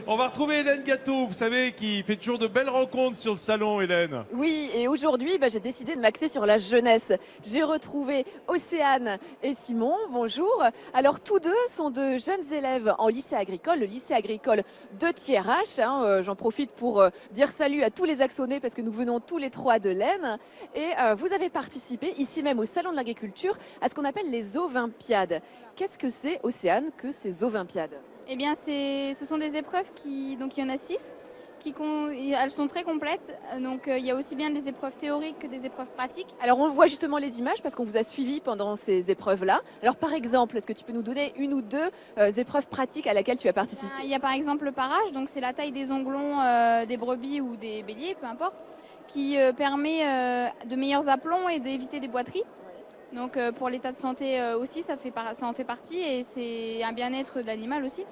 On va retrouver Hélène Gâteau, vous savez, qui fait toujours de belles rencontres sur le salon, Hélène. Oui, et aujourd'hui, j'ai décidé de m'axer sur la jeunesse. J'ai retrouvé Océane et Simon. Bonjour. Alors, tous deux sont de jeunes élèves en lycée agricole, le lycée agricole de Thiérache. J'en profite pour dire salut à tous les Axonais parce que nous venons tous les trois de l'Aisne. Et vous avez participé, ici même au Salon de l'Agriculture, à ce qu'on appelle les Ovimpiades. Qu'est-ce que c'est, Océane, que ces Ovimpiades? Eh bien, ce sont des épreuves donc il y en a 6. Elles sont très complètes, donc il y a aussi bien des épreuves théoriques que des épreuves pratiques. Alors on voit justement les images parce qu'on vous a suivi pendant ces épreuves-là. Alors par exemple, est-ce que tu peux nous donner une ou deux épreuves pratiques à laquelle tu as participé? Il y a par exemple le parage, donc c'est la taille des onglons des brebis ou des béliers, peu importe, qui permet de meilleurs aplombs et d'éviter des boiteries. Donc pour l'état de santé aussi, ça en fait partie et c'est un bien-être de l'animal aussi.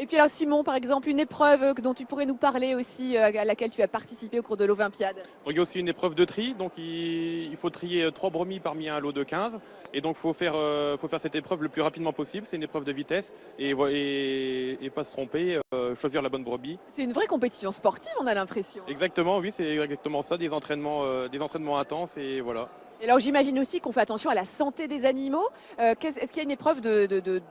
Et puis alors Simon, par exemple, une épreuve dont tu pourrais nous parler aussi, à laquelle tu as participé au cours de l'Ovimpiade. Donc il y a aussi une épreuve de tri, donc il faut trier 3 brebis parmi un lot de 15. Et donc il faut faire cette épreuve le plus rapidement possible, c'est une épreuve de vitesse et pas se tromper, choisir la bonne brebis. C'est une vraie compétition sportive, on a l'impression. Exactement, oui, c'est exactement ça, des entraînements intenses et voilà. Et alors j'imagine aussi qu'on fait attention à la santé des animaux. Est-ce qu'il y a une épreuve de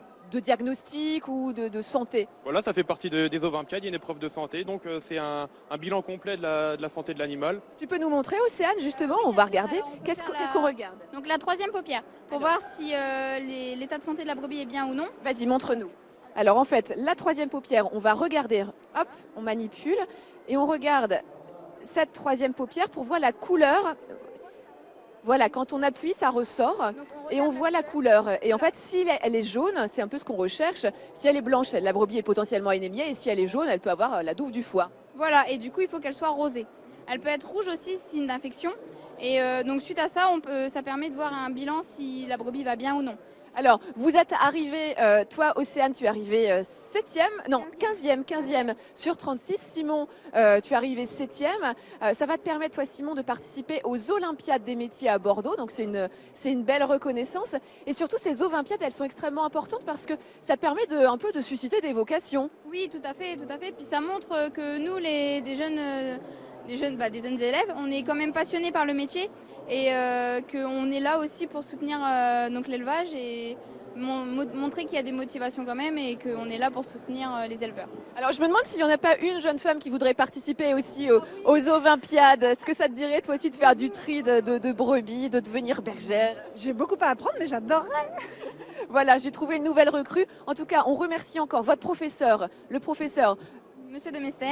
diagnostic ou de santé? Voilà, ça fait partie des Ovimpiades, il y a une épreuve de santé, donc c'est un bilan complet de la santé de l'animal. Tu peux nous montrer, Océane, justement, on va regarder. Qu'est-ce qu'on regarde? Donc la 3e paupière, pour voir si l'état de santé de la brebis est bien ou non. Vas-y, montre-nous. Alors en fait, la 3e paupière, on va regarder, hop, on manipule, et on regarde cette 3e paupière pour voir la couleur. Voilà, quand on appuie, ça ressort et on voit la couleur. Et en fait, si elle est jaune, c'est un peu ce qu'on recherche. Si elle est blanche, la brebis est potentiellement anémiée. Et si elle est jaune, elle peut avoir la douve du foie. Voilà, et du coup, il faut qu'elle soit rosée. Elle peut être rouge aussi, signe d'infection. Et donc, suite à ça, ça permet de voir un bilan si la brebis va bien ou non. Alors, vous êtes arrivé, toi, Océane, tu es arrivé 15e sur 36. Simon, tu es arrivé 7e. Ça va te permettre, toi, Simon, de participer aux Olympiades des métiers à Bordeaux. Donc, c'est une belle reconnaissance. Et surtout, ces Olympiades, elles sont extrêmement importantes parce que ça permet un peu de susciter des vocations. Oui, tout à fait, tout à fait. Puis ça montre que nous, des jeunes élèves, on est quand même passionnés par le métier et qu'on est là aussi pour soutenir donc l'élevage et montrer qu'il y a des motivations quand même et qu'on est là pour soutenir les éleveurs. Alors je me demande s'il n'y en a pas une jeune femme qui voudrait participer aussi aux Olympiades. Est-ce que ça te dirait toi aussi de faire du tri de brebis, de devenir bergère? J'ai beaucoup à apprendre, mais j'adorerais. Voilà, j'ai trouvé une nouvelle recrue. En tout cas, on remercie encore votre professeur, le professeur Monsieur de Mester,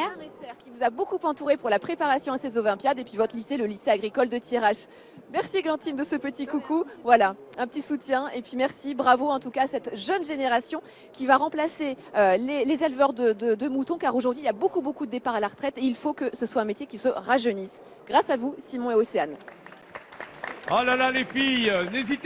qui vous a beaucoup entouré pour la préparation à ces Olympiades, et puis votre lycée, le lycée agricole de Thiérache. Merci Glantine de ce petit coucou. Voilà, un petit soutien. Et puis merci, bravo en tout cas à cette jeune génération qui va remplacer les éleveurs de moutons, car aujourd'hui il y a beaucoup de départs à la retraite et il faut que ce soit un métier qui se rajeunisse. Grâce à vous, Simon et Océane. Oh là là, les filles, n'hésitez